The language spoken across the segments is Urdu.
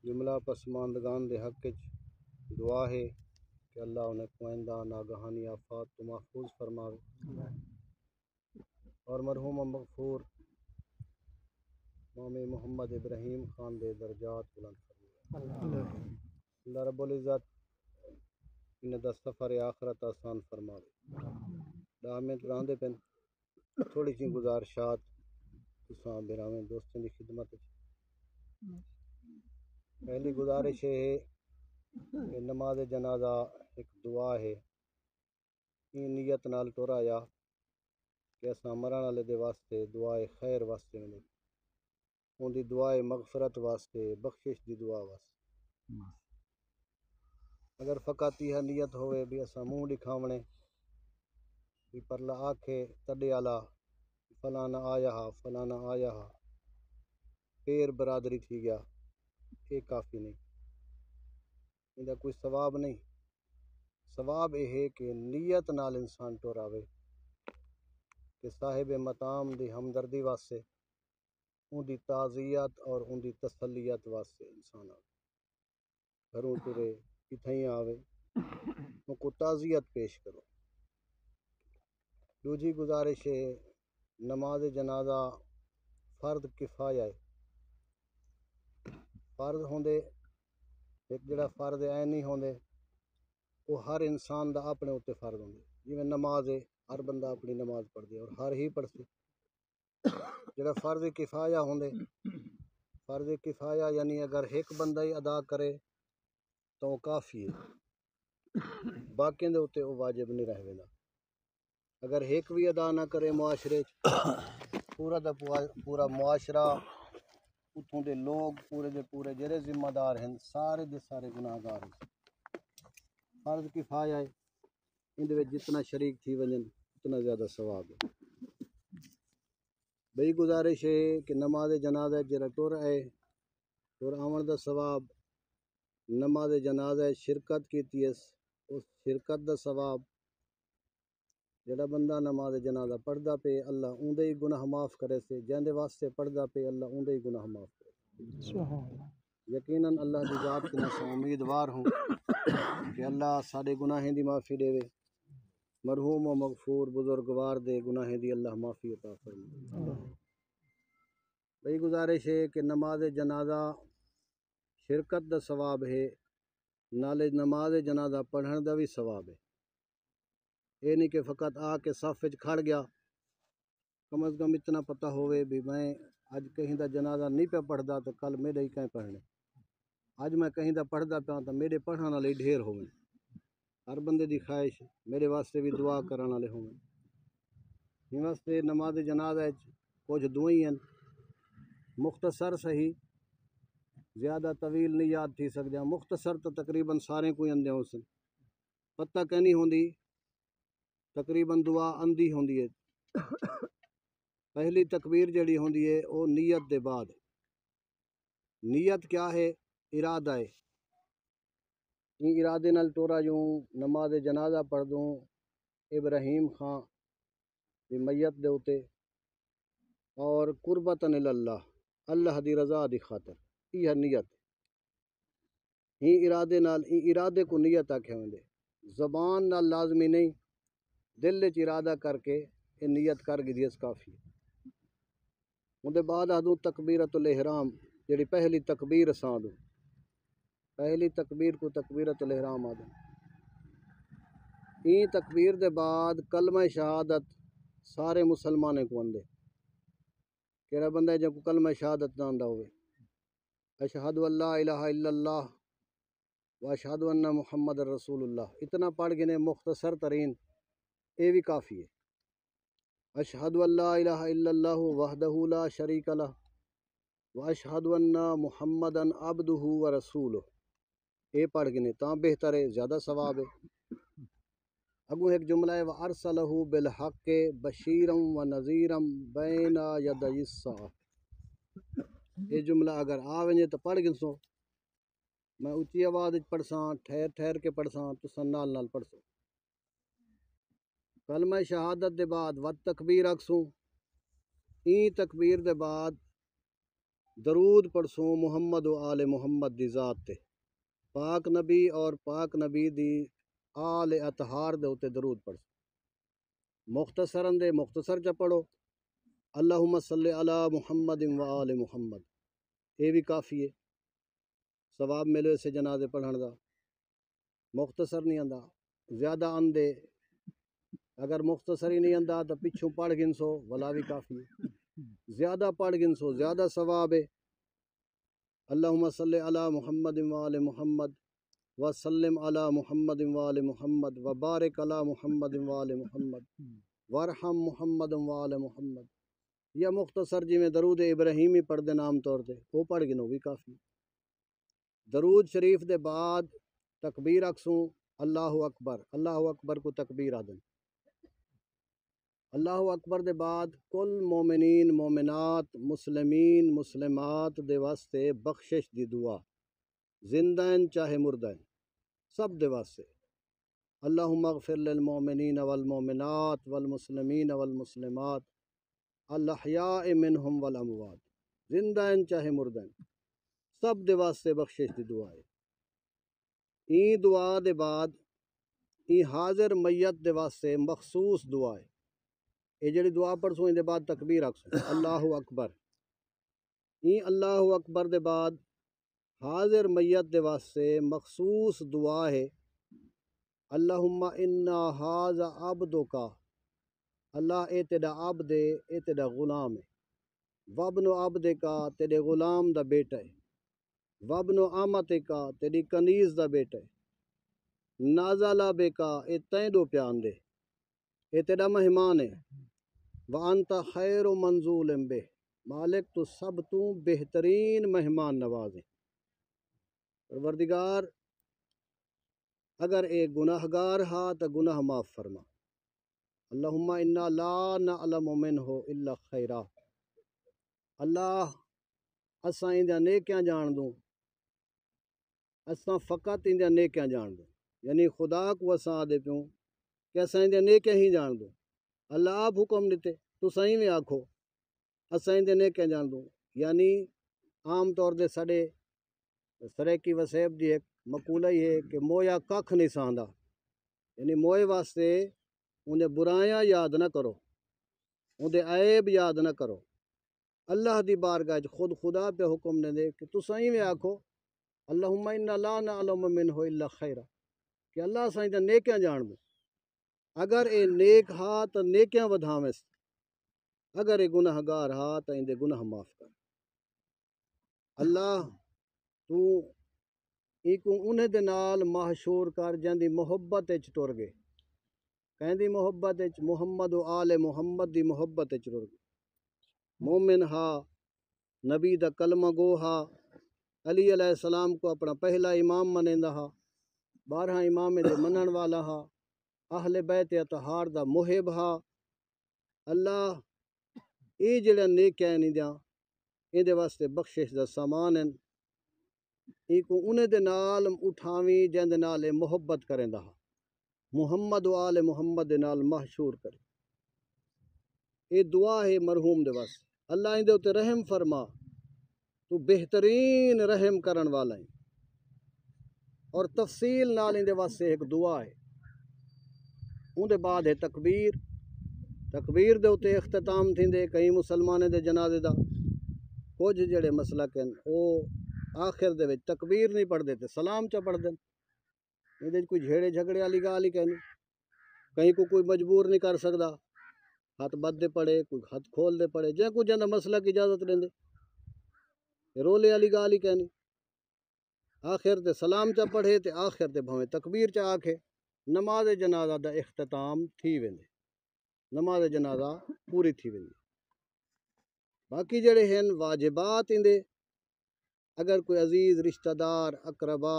جملہ پسماندگان دے حق وچ دعا ہے کہ اللہ انہیں کوئندہ ناگہانی آفات تو محفوظ فرماوے اور مرحوم و مغفور مامی محمد ابراہیم خان دے درجات بلند فرماوے اللہ رب العزت انہیں دا سفر آخرت آسان فرماوے دامت راندے پن تھوڑی سی گزارشات تساں براویں دوستوں دی خدمت وچ۔ پہلی گزارش ہے کہ نماز جنازہ ایک دعا ہے این نیت نال ٹرایا کہ اساں مرن والے دے واسطے دعائے خیر واسطے نہیں ان دی دعائے مغفرت واسطے بخشش دی دعا واسطے اگر فقط یہ نیت ہوئے بھی اساں منہ دکھاونے بھی پرلا آکھے تڈے آلا فلانا آیا ہا پیر برادری تھی گیا یہ کافی نہیں ان کا کوئی ثواب نہیں ثواب یہ ہے کہ نیت نال انسان ٹوراوے کہ صاحب مقام دی ہمدردی واسطے ان دی تعزیت اور ان دی تسلیت واسطے انسان آوے گھروں ترے کتھیں آوے ان کو تعزیت پیش کرو۔ دوجی گزارش ہے نماز جنازہ فرد کفایہ ہے فرض ہوندے ایک جڑا فرض عینی ہوندے وہ ہر انسان دا اپنے اتنے فرض ہوندے جی نماز ہے ہر بندہ اپنی نماز پڑھ دے اور ہر ہی پڑھ سے جڑا فرض کفایہ ہوندے فرض کفایہ یعنی اگر ایک بندہ ہی ادا کرے تو وہ کافی ہے باقیوں دے اتنے وہ واجب نہیں رہ ویندا اگر ایک بھی ادا نہ کرے معاشرے پورا دا پورا معاشرہ اتوں دے لوگ پورے دے پورے جڑے ذمہ دار ہیں سارے دے سارے گناہ گار ہیں فرض کفایہ ہے ان دے وچ جتنا شریک تھی ونجن اتنا زیادہ ثواب ہے۔ بئی گزارش ہے کہ نماز جنازہ جڑا ٹر ہے ٹر آون دا ثواب نماز جنازہ شرکت کیتی اس شرکت دا ثواب جڑا بندہ نماز جنازہ پڑھدا پے اللہ اوندا ہی گناہ معاف کرے سے جندے واسطے پڑھدا پے اللہ اوندا ہی گناہ معاف کرے یقیناً اللہ دی ذات کے نام امیدوار ہوں کہ اللہ سارے گناہیں دی معافی دے وے مرحوم و مغفور بزرگوار دے گناہیں دی اللہ معافی عطا فرمائے۔ بھئی گزارش ہے کہ نماز جنازہ شرکت دا ثواب ہے نالے نماز جنازہ پڑھن دا بھی ثواب ہے یہ نہیں کہ فقط آ کے صف وچ کھڑ گیا کم از کم اتنا پتہ ہوئے بھی میں اج کہیں دا جنازہ نہیں پہ پڑھدا تو کل میرے ہی کہیں پڑھنے اج میں کہیں دا پڑھدا پیا تو میرے پڑھن والے ڈھیر ہوئے ہر بندے دی خواہش میرے واسطے بھی دعا کرن والے ہوئے اس واسطے نماز جنازہ کچھ دعائیں ہیں مختصر صحیح زیادہ طویل نہیں یاد تھی سکدے مختصر تو تقریباً سارے کوئی اندے ہو سن پتہ کہنی ہوندی تقریباً دعا اندھی ہوندی ہے پہلی تکبیر جڑی ہوندی ہے وہ نیت دے بعد نیت کیا ہے ارادہ ہے این ارادے نال ٹورا جوں نماز جنازہ پڑھ دوں ابراہیم خان دی میت دے اتے اور قربتاً اللہ اللہ دی رضا دی خاطر یہ نیت این ارادے نال این ارادے کو نیت آکھے ہوندے زبان نال لازمی نہیں دل وچ ارادہ کر کے یہ نیت کر گئی اس کافی اندے بعد آدوں تکبیرۃ الاحرام جڑی پہلی تکبیر اساں دوں پہلی تکبیر کو تکبیرۃ الاحرام آدوں این تکبیر دے بعد کلمہ شہادت سارے مسلمانے کو اندے کہڑا بندہ جب کلمہ شہادت نہ آندا ہوئے اشہد ان لا الہ الا اللہ و اشہد ان محمد رسول اللہ اتنا پڑھ گنے مختصر ترین اے بھی کافی ہے اشہد ان لا الہ الا اللہ وحدہ لا شریک لہ و اشہد ان محمدً عبدہ و رسولہ اے پڑھ گنے تاں بہتر ہے زیادہ ثواب ہے اگوں ایک جملہ ہے وَأَرْسَلَهُ بِالْحَقِّ بَشِيرًا وَنَذِيرًا بَيْنَ يَدَيِ السَّاعَةِ یہ جملہ اگر آ ونجے تو پڑھ گنسو میں اچھی آواز پڑھساں ٹھہر کے پڑھساں تساں نال پڑھسو کلمہ شہادت دے بعد و تکبیر اکسوں این تکبیر دے بعد درود پڑھسوں محمد و آل محمد دی ذات تے، پاک نبی اور پاک نبی دی آل اطہار دے اتے درود پڑھسوں۔ مختصراً دے مختصر چا پڑھو، اللہم صلی علی محمد و آل محمد، یہ بھی کافی ہے، ثواب ملے سے جنازے پڑھن دا۔ مختصر نہیں آندا، زیادہ آندے، اگر مختصر ہی نہیں آندا تو پچھوں پڑھ گنسو ولا بھی کافی ہے، زیادہ پڑھ گنسو زیادہ ثواب ہے۔ اللہم صلی علی محمد و آل محمد وسلم علی محمد و آل محمد وبارک علی محمد و آل محمد وارحم محمد و آل محمد، یا مختصر جی میں درود ابراہیمی پڑھ دین عام طور تے وہ پڑھ گنو بھی کافی۔ درود شریف دے بعد تکبیر اکسوں اللہ اکبر، اللہ اکبر کو تکبیر آدن۔ اللہ اکبر دے بعد کل مومنین مومنات مسلمین مسلمات دے واسطے بخشش دی دعا، زندین چاہے مردین سب دے واسطے، اللہم اغفر للمؤمنین والمؤمنات والمسلمین والمسلمات الاحیاء منہم والاموات، زندین چاہے مردین سب دے واسطے بخشش دی دعا ہے۔ این دعا دے بعد این حاضر میت دے واسطے مخصوص دعا ہے، یہ جڑی دعا پڑھسوں ان دے بعد تکبیر آکسوں اللہ اکبر، این اللہ اکبر دے بعد حاضر میت دے واسطے مخصوص دعا ہے، اللہم انا ھذا عبدک، اللہ اے تیرا عبد ہے، اے تیرا غلام ہے، وابن عبدک تیرے غلام دا بیٹا ہے، وابن امتک تیری کنیز دا بیٹا ہے، نازلہ بکا اے تین دو پیان دے، اے تیرا مہمان ہے، وانت خیر منزول بہ، مالک تو سب تو بہترین مہمان نواز ہے۔ پروردگار اگر اے گناہ گار ہا تو گناہ معاف فرما، اللہم انا لا نعلم منہ الا خیرہ، اللہ اساں اندیاں نیکیاں جان دوں، اساں فقط اندیاں نیکیاں جان دوں، یعنی خدا کو اساں آدھے پیوں کہ اساں اندیاں نیکیاں ہی جان دوں، اللہ آپ حکم دیتے تو صحیح میں آکھو اساں اندیاں نیکیاں جان دوں، یعنی عام طور دے سڑے سریکی وسیب دی ایک مقولہ ہی ہے کہ مویا ککھ نہیں ساندا، یعنی موئے واسطے انہیں برائیاں یاد نہ کرو، انہیں عیب یاد نہ کرو، اللہ دی بارگاہ خود خدا پہ حکم نے دے کہ تو صحیح میں آکھو اللہم انا لا نعلم منہ الا خیرہ، کہ اللہ سائیں دے نیکیاں جان دوں، اگر اے نیک ہا تو نیکیاں ودھاویں، اگر اے گناہ گار ہا تو اندے گناہ معاف کر، اللہ تو ایکو انہیں دے نال محشور کر جاندی محبت اچ ٹر گئے، کہندی محبت اچ محمد و آل محمد دی محبت اچ ٹر گئے، مومن ہا، نبی دا کلمہ گو ہا، علی علیہ السلام کو اپنا پہلا امام منیندا ہا، 12 امام دے منن والا ہا، اہل بیت اطہار دا محب ہا، اللہ اے جڑا نیکیاں نیندیاں ان دے واسطے بخشش دا سامان ہیں، ایکو انہیں دے نال اٹھاویں جن دے نال محبت کریں دا، محمد و آل محمد دے نال محشور کرے، یہ دعا ہے مرحوم دے واسطے، اللہ ان دے اتے رحم فرما، تو بہترین رحم کرن والا ہے، اور تفصیل نال ان دے واسطے ایک دعا ہے، ان دے بعد ہے تکبیر، تکبیر دے اتے اختتام تھیندے کئی مسلمانے دے جنازے دا، کچھ جڑے مسلک ہیں او آخر دے وچ تکبیر نہیں پڑھ دیتے، سلام چا پڑھ دیں، یہ کوئی جھیڑے جھگڑے والی گال ہی کہنی، کہیں کو کوئی مجبور نہیں کر سکدا، ہاتھ بد دے پڑے کوئی ہاتھ کھول دے پڑے، جے کوئی جاندہ مسلک اجازت لیندے، رولے والی گال ہی کہنی، آخر تے سلام چا پڑھے تے آخر تے بھویں تکبیر چا آکھے، نماز جنازہ دا اختتام تھی ویندے، نماز جنازہ پوری تھی ویندی، باقی جڑے ہیں واجبات اندے اگر کوئی عزیز رشتہ دار اقربا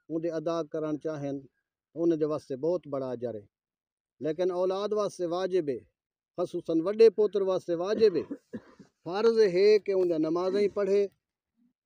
اندے ادا کرن چاہیں انہیں دے واسطے بہت بڑا اجر ہے، لیکن اولاد واسطے واجب ہے، خصوصاً وڈے پوتر واسطے واجب ہے، فرض ہے کہ انہیں نمازیں ہی پڑھے،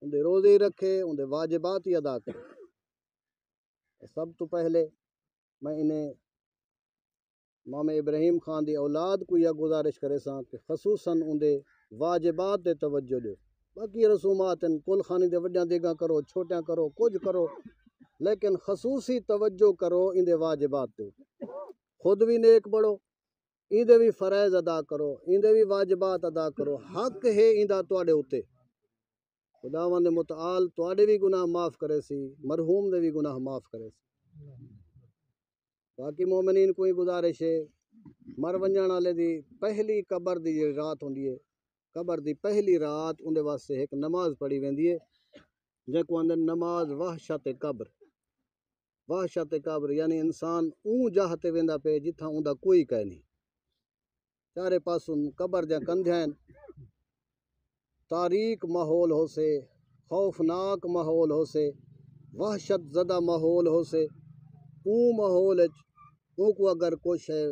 انہیں روزے ہی رکھے، انہیں واجبات ہی ادا کرے۔ سب تو پہلے میں انہیں امام ابراہیم خان دی اولاد کو یہ گزارش کرے ساں کہ خصوصاً انہیں واجبات دے توجہ دے، باقی رسومات ہیں، کل خانی دے وڈیاں دیگاں کرو، چھوٹیاں کرو، کچھ کرو، لیکن خصوصی توجہ کرو ان دے واجبات تے، خود بھی نیک بڑھو، ان دے بھی فرائض ادا کرو، ان دے بھی واجبات ادا کرو، حق ہے ان دا تواڈے اتے، خداوند متعال تواڈے بھی گناہ معاف کرے سی، مرحوم دے بھی گناہ معاف کرے سی۔ باقی مومنین کوئی گزارش ہے، مر ونجان والے دی پہلی قبر دی جڑی رات ہوندی ہے، قبر دی پہلی رات اندے واسطے ایک نماز پڑھی ویندی ہے جے کو اندر نماز وحشت قبر، وحشت قبر یعنی انسان اون جاہ تے ویندا پے جتھاں اوندا کوئی کہہ نہیں، چارے پاسوں قبر جا کندھیاں، تاریک ماحول ہو سے، خوفناک ماحول ہو سے، وحشت زدہ ماحول ہو سے، اون ماحول اون کو اگر کچھ ہے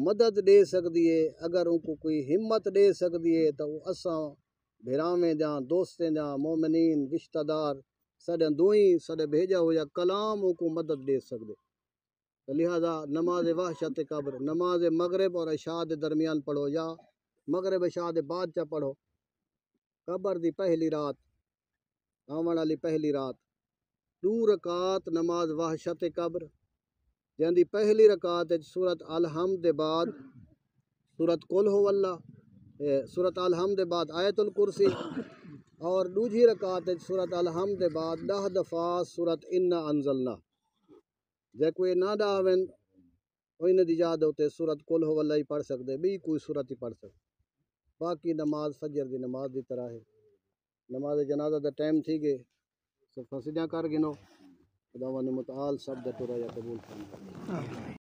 مدد دے سکدی ہے، اگر ان کو کوئی ہمت دے سکدی ہے تو اساں بھراویں جاں دوستیں جاں مومنین رشتہ دار سڈے دوئیں سڈے بھیجا ہویا کلام ان کو مدد دے سکدے، لہذا نماز وحشت قبر نماز مغرب اور عشاء دے درمیان پڑھو یا مغرب عشاء دے بعد چا پڑھو، قبر دی پہلی رات آون والی پہلی رات 2 رکعات نماز وحشت قبر جن دی پہلی رکعت سورت الحمد دے بعد سورت قل ہو اللہ، سورت الحمد دے بعد آیت الکرسی، اور دوجی رکعت سورت الحمد دے بعد 10 دفعہ سورت انا انزلنا، جے کوئی نہ ڈاوین کوئی نے دی یاد ہوتے سورت قل ہو اللہ ہی پڑھ سکدے، بھی کوئی سورت ہی پڑھ سکدے۔ باقی نماز فجر دی نماز دی طرح ہے، نماز جنازہ دا ٹائم تھی گئے، سب فسیدیاں کر گنو، خداوند متعال سب دا ٹرا یا قبول فرمائے۔